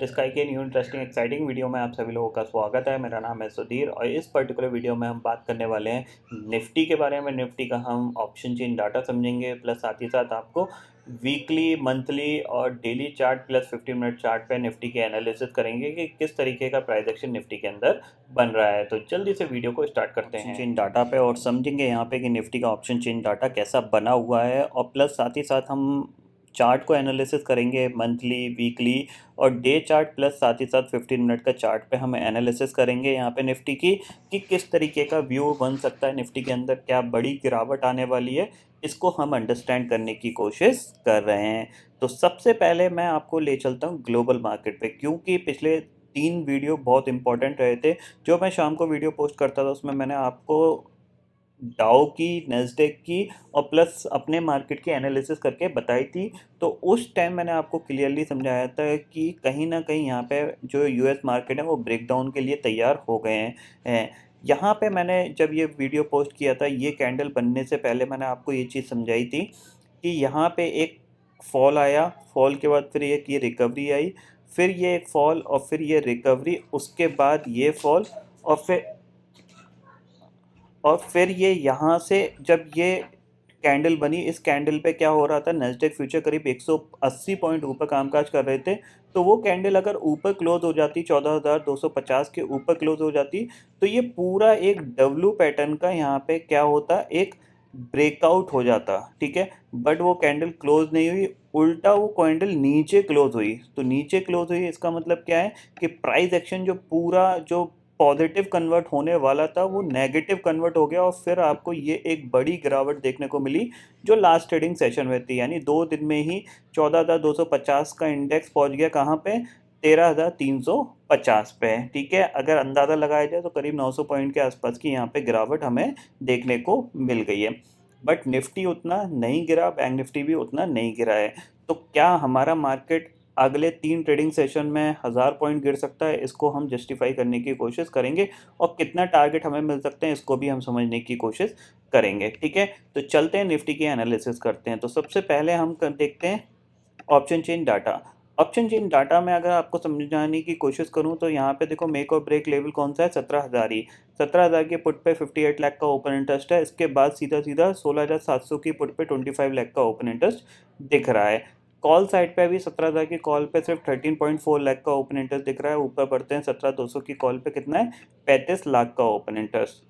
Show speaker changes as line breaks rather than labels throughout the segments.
Sky के new interesting exciting video में आप सभी लोगों का स्वागत है। मेरा नाम है सुधीर और इस पर्टिकुलर वीडियो में हम बात करने वाले हैं निफ्टी के बारे में। निफ्टी का हम ऑप्शन चेन डाटा समझेंगे, प्लस साथ ही साथ आपको वीकली, मंथली और daily chart plus 15 minute chart पे निफ्टी के एनालिसिस करेंगे कि किस तरीके का प्राइस एक्शन निफ्टी के अंदर बन रहा है। तो जल्दी से वीडियो को स्टार्ट करते हैं चेन डाटा पे और समझेंगे यहाँ पे कि निफ्टी का ऑप्शन चेन डाटा कैसा बना हुआ है, और प्लस साथ ही साथ हम चार्ट को एनालिसिस करेंगे मंथली, वीकली और डे चार्ट, प्लस साथ ही साथ 15 मिनट का चार्ट पे हम एनालिसिस करेंगे यहाँ पे निफ्टी की कि किस तरीके का व्यू बन सकता है निफ्टी के अंदर, क्या बड़ी गिरावट आने वाली है, इसको हम अंडरस्टैंड करने की कोशिश कर रहे हैं। तो सबसे पहले मैं आपको ले चलता हूँ ग्लोबल मार्केट पे, क्योंकि पिछले 3 वीडियो बहुत इंपॉर्टेंट रहे थे। जो मैं शाम को वीडियो पोस्ट करता था उसमें मैंने आपको डाउ की, नैस्डैक की और प्लस अपने मार्केट की एनालिसिस करके बताई थी। तो उस टाइम मैंने आपको क्लियरली समझाया था कि कहीं ना कहीं यहाँ पे जो यूएस मार्केट है वो ब्रेकडाउन के लिए तैयार हो गए हैं। यहाँ पे मैंने जब ये वीडियो पोस्ट किया था, ये कैंडल बनने से पहले मैंने आपको ये चीज़ समझाई थी कि यहाँ पे एक फॉल आया, फॉल के बाद फिर एक ये रिकवरी आई, फिर ये एक फॉल और फिर ये रिकवरी, उसके बाद ये फॉल और फिर ये यहाँ से जब ये कैंडल बनी, इस कैंडल पे क्या हो रहा था, नैस्डैक फ्यूचर करीब 180 पॉइंट ऊपर कामकाज कर रहे थे। तो वो कैंडल अगर ऊपर क्लोज हो जाती, 14,250 के ऊपर क्लोज हो जाती, तो ये पूरा एक डब्ल्यू पैटर्न का यहाँ पे क्या होता, एक ब्रेकआउट हो जाता, ठीक है। बट वो कैंडल क्लोज नहीं हुई, उल्टा वो कैंडल नीचे क्लोज हुई। तो नीचे क्लोज हुई इसका मतलब क्या है कि प्राइस एक्शन जो पूरा जो पॉजिटिव कन्वर्ट होने वाला था वो नेगेटिव कन्वर्ट हो गया, और फिर आपको ये एक बड़ी गिरावट देखने को मिली जो लास्ट ट्रेडिंग सेशन में थी। यानी 2 दिन में ही 14,250 का इंडेक्स पहुंच गया कहाँ पे, 13,350 पे, ठीक है। अगर अंदाज़ा लगाया जाए तो करीब 900 पॉइंट के आसपास की यहाँ पे गिरावट हमें देखने को मिल गई है। बट निफ्टी उतना नहीं गिरा, बैंक निफ्टी भी उतना नहीं गिरा है। तो क्या हमारा मार्केट अगले 3 ट्रेडिंग सेशन में 1000 पॉइंट गिर सकता है, इसको हम जस्टिफाई करने की कोशिश करेंगे, और कितना टारगेट हमें मिल सकते हैं इसको भी हम समझने की कोशिश करेंगे, ठीक है। तो चलते हैं निफ्टी की एनालिसिस करते हैं। तो सबसे पहले हम देखते हैं option chain data. Option chain data में अगर आपको समझाने की कोशिश करूं तो यहाँ पे देखो, मेक और ब्रेक लेवल कौन सा है, 17,000 ही। 17,000 के पुट पे 58 लाख का ओपन इंटरेस्ट है। इसके बाद सीधा सीधा 16,700 की पुट पे 25 लाख का ओपन इंटरेस्ट दिख रहा है। कॉल साइड पे भी 17,000 की कॉल पे सिर्फ 13.4 लाख का ओपन इंटरेस्ट दिख रहा है। ऊपर बढ़ते हैं 17,200 की कॉल पे कितना है, 35 लाख का ओपन इंटरेस्ट।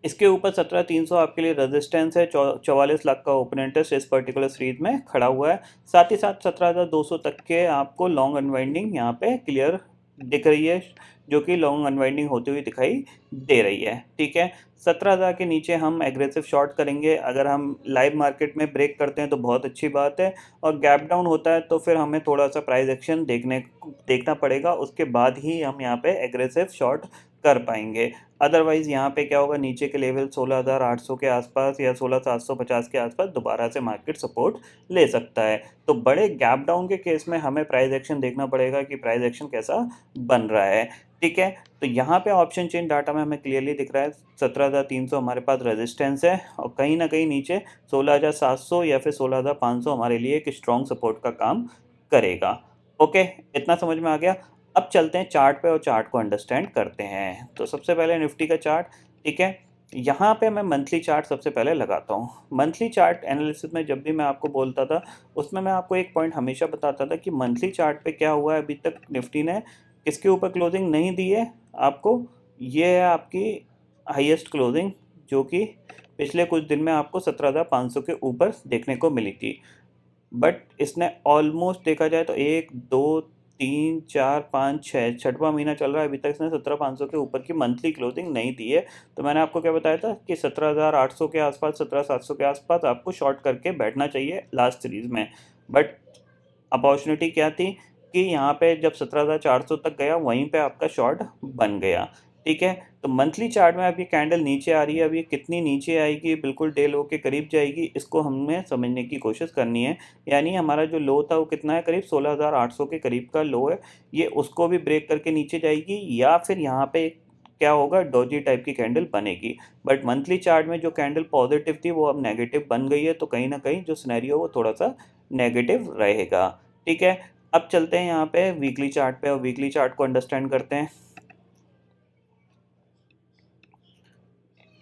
इसके ऊपर 17,300 आपके लिए रेजिस्टेंस है, 44 लाख का ओपन इंटरेस्ट इस पर्टिकुलर सीरीज में खड़ा हुआ है। साथ ही साथ 17,200 तक के आपको लॉन्ग अनवाइंडिंग यहाँ पे क्लियर दिख रही है, जो कि लॉन्ग अनवाइंडिंग होती हुई दिखाई दे रही है, ठीक है। 17,000 के नीचे हम एग्रेसिव शॉर्ट करेंगे। अगर हम लाइव मार्केट में ब्रेक करते हैं तो बहुत अच्छी बात है, और गैप डाउन होता है तो फिर हमें थोड़ा सा प्राइस एक्शन देखना पड़ेगा, उसके बाद ही हम यहाँ पे एग्रेसिव शॉर्ट कर पाएंगे। अदरवाइज़ यहाँ पे क्या होगा, नीचे के लेवल 16,800 के आसपास या 16,750 के आसपास दोबारा से मार्केट सपोर्ट ले सकता है। तो बड़े गैप डाउन के केस में हमें प्राइस एक्शन देखना पड़ेगा कि प्राइस एक्शन कैसा बन रहा है, ठीक है। तो यहाँ पे ऑप्शन चेन डाटा में हमें क्लियरली दिख रहा है 17,300 हमारे पास रेजिस्टेंस है, और कहीं ना कहीं नीचे 16,700 या फिर 16,500 हमारे लिए एक स्ट्रॉन्ग सपोर्ट का काम करेगा। ओके, इतना समझ में आ गया। अब चलते हैं चार्ट पे और चार्ट को अंडरस्टैंड करते हैं। तो सबसे पहले निफ्टी का चार्ट, ठीक है। यहाँ पे मैं मंथली चार्ट सबसे पहले लगाता हूँ। मंथली चार्ट एनालिसिस में जब भी मैं आपको बोलता था, उसमें मैं आपको एक पॉइंट हमेशा बताता था कि मंथली चार्ट पे क्या हुआ है। अभी तक निफ्टी ने किसके ऊपर क्लोजिंग नहीं दी है आपको, ये है आपकी हाईएस्ट क्लोजिंग, जो कि पिछले कुछ दिन में आपको 17,500 के ऊपर देखने को मिली थी। बट इसने ऑलमोस्ट देखा जाए तो 1 2 3 4 5 6 छठवां महीना चल रहा है, अभी तक इसने 17,500 के ऊपर की मंथली क्लोजिंग नहीं दी है। तो मैंने आपको क्या बताया था कि 17,800 के आसपास, 17,700 के आसपास आपको शॉर्ट करके बैठना चाहिए लास्ट सीरीज में। बट अपॉर्चुनिटी क्या थी कि यहाँ पे जब 17,400 तक गया, वहीं पे आपका शॉर्ट बन गया, ठीक है। तो मंथली चार्ट में अभी कैंडल नीचे आ रही है, अभी कितनी नीचे आएगी, बिल्कुल डे लो के करीब जाएगी, इसको हमें समझने की कोशिश करनी है। यानी हमारा जो लो था वो कितना है, करीब 16,800 के करीब का लो है। ये उसको भी ब्रेक करके नीचे जाएगी, या फिर यहाँ पे क्या होगा, डॉजी टाइप की कैंडल बनेगी। बट मंथली चार्ट में जो कैंडल पॉजिटिव थी वो अब नेगेटिव बन गई है, तो कहीं ना कहीं जो सिनेरियो वो थोड़ा सा नेगेटिव रहेगा, ठीक है। अब चलते हैं यहाँ पे वीकली चार्ट पे और वीकली चार्ट को अंडरस्टैंड करते हैं।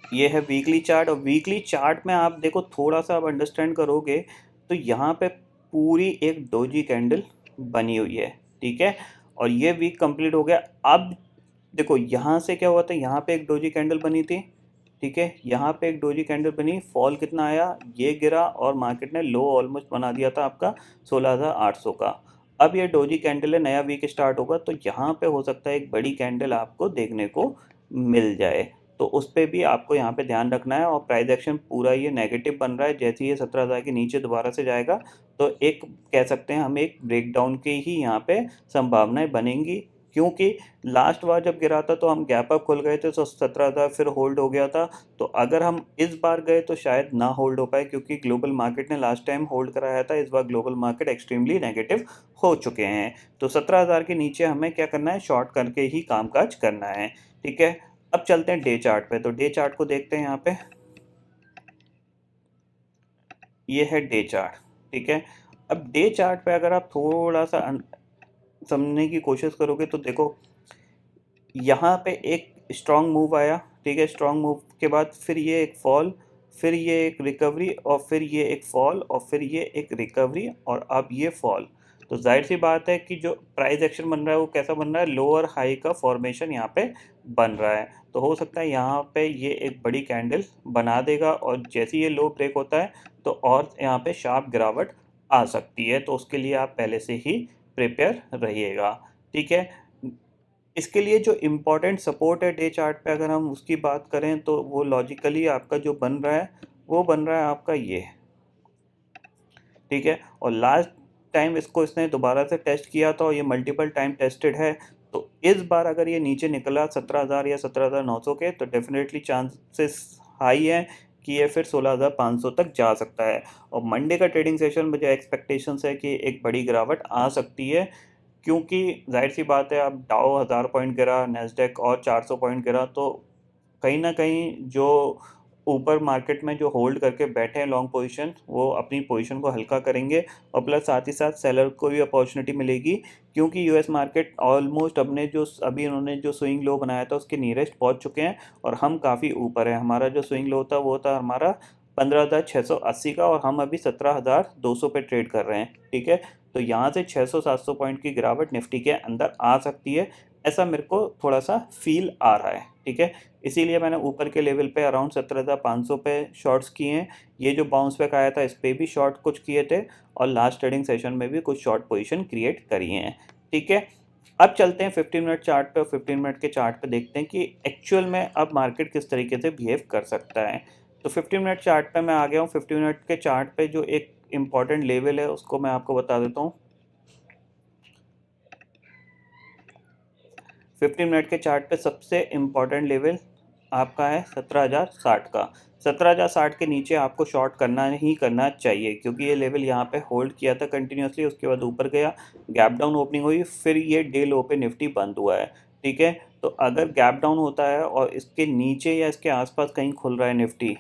ये है वीकली चार्ट और वीकली चार्ट में आप देखो, थोड़ा सा आप अंडरस्टैंड करोगे तो यहाँ पे पूरी एक डोजी कैंडल बनी हुई है, ठीक है। और ये वीक कंप्लीट हो गया। अब देखो यहाँ से क्या हुआ था, यहाँ पे एक डोजी कैंडल बनी थी, ठीक है। यहाँ पे एक डोजी कैंडल बनी, फॉल कितना आया, ये गिरा और मार्केट ने लो ऑलमोस्ट बना दिया था आपका 16,800 का। अब ये डोजी कैंडल है, नया वीक स्टार्ट होगा तो यहाँ पे हो सकता है एक बड़ी कैंडल आपको देखने को मिल जाए। तो उस पे भी आपको यहाँ पे ध्यान रखना है। और प्राइस एक्शन पूरा ये नेगेटिव बन रहा है, जैसे ये 17,000 के नीचे दोबारा से जाएगा तो एक कह सकते हैं हम एक ब्रेकडाउन की ही यहाँ पे संभावनाएं बनेंगी। क्योंकि लास्ट बार जब गिरा था तो हम गैप अप खुल गए थे तो 17,000 फिर होल्ड हो गया था। तो अगर हम इस बार गए तो शायद ना होल्ड हो पाए, क्योंकि ग्लोबल मार्केट ने लास्ट टाइम होल्ड कराया था। इस बार ग्लोबल मार्केट एक्सट्रीमली नेगेटिव हो चुके हैं। तो 17,000 के नीचे हमें क्या करना है, शॉर्ट करके ही कामकाज करना है, ठीक है। अब चलते हैं डे चार्ट पे। तो डे चार्ट को देखते हैं यहाँ पे, ये है डे चार्ट, ठीक है। अब डे चार्ट पे अगर आप थोड़ा सा समझने की कोशिश करोगे तो देखो, यहाँ पे एक स्ट्रॉन्ग मूव आया, ठीक है। स्ट्रॉन्ग मूव के बाद फिर ये एक फॉल, फिर ये एक रिकवरी और फिर ये एक फॉल और फिर ये एक रिकवरी और अब ये फॉल। तो जाहिर सी बात है कि जो प्राइस एक्शन बन रहा है वो कैसा बन रहा है, लोअर हाई का फॉर्मेशन यहाँ पे बन रहा है। तो हो सकता है यहाँ पे ये एक बड़ी कैंडल बना देगा और जैसे ये लो ब्रेक होता है तो और यहाँ पे शार्प गिरावट आ सकती है। तो उसके लिए आप पहले से ही प्रिपेयर रहिएगा, ठीक है। इसके लिए जो इम्पोर्टेंट सपोर्ट है डे चार्ट पे, अगर हम उसकी बात करें तो वो लॉजिकली आपका जो बन रहा है वो बन रहा है आपका ये, ठीक है। और लास्ट टाइम इसको इसने दोबारा से टेस्ट किया था और ये मल्टीपल टाइम टेस्टेड है। तो इस बार अगर ये नीचे निकला 17,000 या 17,900 के तो डेफिनेटली चांसेस हाई है कि ये फिर 16,500 तक जा सकता है। और मंडे का ट्रेडिंग सेशन मुझे एक्सपेक्टेशंस है कि एक बड़ी गिरावट आ सकती है, क्योंकि जाहिर सी बात है अब डाउ 1000 पॉइंट गिरा, नेस्डेक और 400 पॉइंट गिरा, तो कहीं ना कहीं जो ऊपर मार्केट में जो होल्ड करके बैठे हैं लॉन्ग पोजीशन, वो अपनी पोजीशन को हल्का करेंगे। और प्लस साथ ही साथ सेलर को भी अपॉर्चुनिटी मिलेगी, क्योंकि यूएस मार्केट ऑलमोस्ट अपने जो अभी उन्होंने जो स्विंग लो बनाया था उसके नियरेस्ट पहुंच चुके हैं और हम काफ़ी ऊपर हैं। हमारा जो स्विंग लो था वो था हमारा 15,680 का और हम अभी 17,200 पे ट्रेड कर रहे हैं, ठीक है। तो यहाँ से 600-700 पॉइंट की गिरावट निफ्टी के अंदर आ सकती है, ऐसा मेरे को थोड़ा सा फील आ रहा है, ठीक है। इसीलिए मैंने ऊपर के लेवल पे अराउंड 17,500 पे शॉर्ट्स किए हैं। ये जो बाउंस बैक आया था इस पर भी शॉर्ट कुछ किए थे और लास्ट ट्रेडिंग सेशन में भी कुछ शॉर्ट पोजीशन क्रिएट करी हैं, ठीक है। अब चलते हैं 15 मिनट चार्ट पे और 15 मिनट के चार्ट पे देखते हैं कि एक्चुअल में अब मार्केट किस तरीके से बिहेव कर सकता है। तो 15 मिनट चार्ट पे मैं आ गया हूँ। 15 मिनट के चार्ट पे जो एक इम्पॉर्टेंट लेवल है उसको मैं आपको बता देता हूँ। 15 मिनट के चार्ट पे सबसे इम्पॉर्टेंट लेवल आपका है 17,060 का। 17,060 के नीचे आपको शॉर्ट करना ही करना चाहिए, क्योंकि ये लेवल यहाँ पे होल्ड किया था कंटिन्यूसली, उसके बाद ऊपर गया, गैप डाउन ओपनिंग हुई, फिर ये डे लो पे निफ्टी बंद हुआ है, ठीक है। तो अगर गैप डाउन होता है और इसके नीचे या इसके आसपास कहीं खुल रहा है निफ्टी,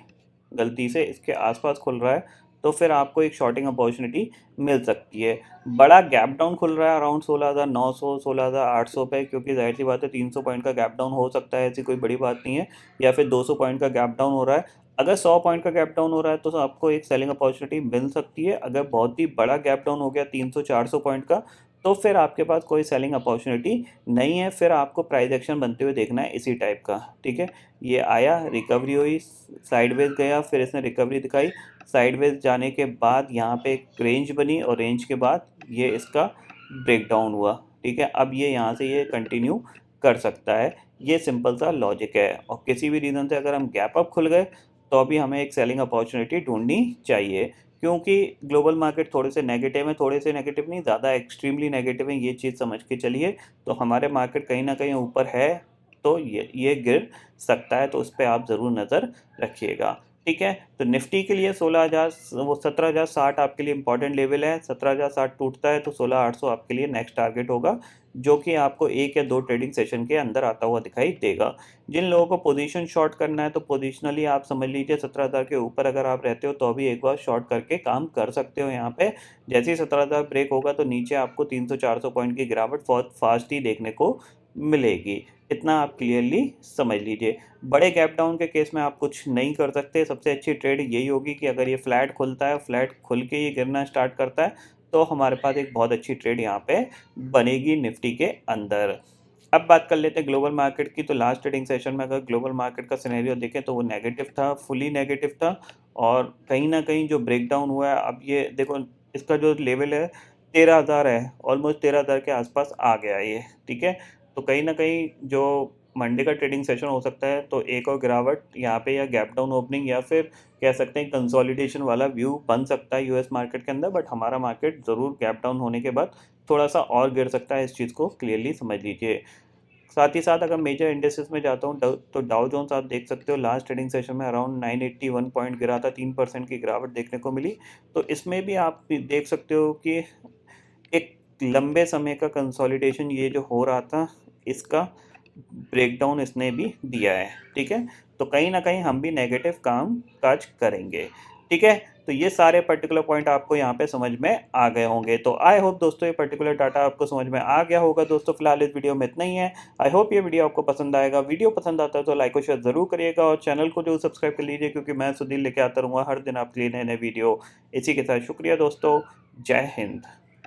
गलती से इसके आसपास खुल रहा है, तो फिर आपको एक शॉर्टिंग अपॉर्चुनिटी मिल सकती है। बड़ा गैप डाउन खुल रहा है अराउंड 16,900 16,800 पे, क्योंकि जाहिर सी बात है 300 पॉइंट का गैप डाउन हो सकता है, ऐसी कोई बड़ी बात नहीं है। या फिर 200 पॉइंट का गैप डाउन हो रहा है। अगर 100 पॉइंट का गैप डाउन हो रहा है तो आपको एक सेलिंग अपॉर्चुनिटी मिल सकती है। अगर बहुत ही बड़ा गैप डाउन हो गया 300-400 पॉइंट का, तो फिर आपके पास कोई सेलिंग अपॉर्चुनिटी नहीं है, फिर आपको प्राइस एक्शन बनते हुए देखना है इसी टाइप का, ठीक है। ये आया, रिकवरी हुई, साइडवेज गया, फिर इसने रिकवरी दिखाई, साइडवेज जाने के बाद यहाँ पे एक रेंज बनी और रेंज के बाद ये इसका ब्रेकडाउन हुआ, ठीक है। अब ये यहाँ से ये कंटिन्यू कर सकता है, ये सिंपल सा लॉजिक है। और किसी भी रीज़न से अगर हम गैप अप खुल गए तो अभी हमें एक सेलिंग अपॉर्चुनिटी ढूंढनी चाहिए, क्योंकि ग्लोबल मार्केट थोड़े से नेगेटिव है, थोड़े से नेगेटिव नहीं, ज़्यादा एक्सट्रीमली नेगेटिव है, ये चीज़ समझ के चलिए। तो हमारे मार्केट कहीं ना कहीं ऊपर है, तो ये गिर सकता है, तो उस पर आप ज़रूर नज़र रखिएगा, ठीक है। तो निफ्टी के लिए 16,000 वो 17,060 आपके लिए इंपॉर्टेंट लेवल है। 17,060 टूटता है तो 16,800 आपके लिए नेक्स्ट टारगेट होगा, जो कि आपको 1 या 2 ट्रेडिंग सेशन के अंदर आता हुआ दिखाई देगा। जिन लोगों को पोजीशन शॉर्ट करना है तो पोजिशनली आप समझ लीजिए 17,000 के ऊपर अगर आप रहते हो तो भी एक बार शॉर्ट करके काम कर सकते हो यहाँ पे। जैसे ही 17,000 ब्रेक होगा तो नीचे आपको 300-400 पॉइंट की गिरावट बहुत फास्ट ही देखने को मिलेगी। इतना आप क्लियरली समझ लीजिए। बड़े गैप डाउन के केस में आप कुछ नहीं कर सकते। सबसे अच्छी ट्रेड यही होगी कि अगर ये फ्लैट खुलता है, फ्लैट खुल के ये गिरना स्टार्ट करता है तो हमारे पास एक बहुत अच्छी ट्रेड यहाँ पे बनेगी निफ्टी के अंदर। अब बात कर लेते हैं ग्लोबल मार्केट की। तो लास्ट ट्रेडिंग सेशन में अगर ग्लोबल मार्केट का सिनेरियो देखें तो वो नेगेटिव था, फुली नेगेटिव था और कहीं न कहीं जो ब्रेकडाउन हुआ है, अब ये देखो इसका जो लेवल है 13,000 है, ऑलमोस्ट 13,000 के आसपास आ गया है ये, ठीक है। तो कहीं न कहीं जो मंडे का ट्रेडिंग सेशन हो सकता है तो एक और गिरावट यहाँ पे या गैप डाउन ओपनिंग या फिर कह सकते हैं कंसोलिडेशन वाला व्यू बन सकता है यूएस मार्केट के अंदर। बट हमारा मार्केट ज़रूर गैप डाउन होने के बाद थोड़ा सा और गिर सकता है, इस चीज़ को क्लियरली समझ लीजिए। साथ ही साथ अगर मेजर इंडेक्सेस में जाता हूँ तो डाउ जोन्स आप देख सकते हो लास्ट ट्रेडिंग सेशन में अराउंड 981 पॉइंट गिरा था, 3% की गिरावट देखने को मिली। तो इसमें भी आप देख सकते हो कि एक लंबे समय का कंसोलिडेशन ये जो हो रहा था, इसका ब्रेकडाउन इसने भी दिया है, ठीक है। तो कहीं ना कहीं हम भी नेगेटिव काम काज करेंगे, ठीक है। तो ये सारे पर्टिकुलर पॉइंट आपको यहाँ पे समझ में आ गए होंगे। तो आई होप दोस्तों ये पर्टिकुलर डाटा आपको समझ में आ गया होगा। दोस्तों फिलहाल इस वीडियो में इतना ही है। आई होप ये वीडियो आपको पसंद आएगा। वीडियो पसंद आता है तो लाइक और शेयर जरूर करिएगा और चैनल को जो सब्सक्राइब कर लीजिए, क्योंकि मैं सुधीर लेके आता रहूँगा हर दिन आपके लिए नए नए वीडियो। इसी के साथ शुक्रिया दोस्तों, जय हिंद।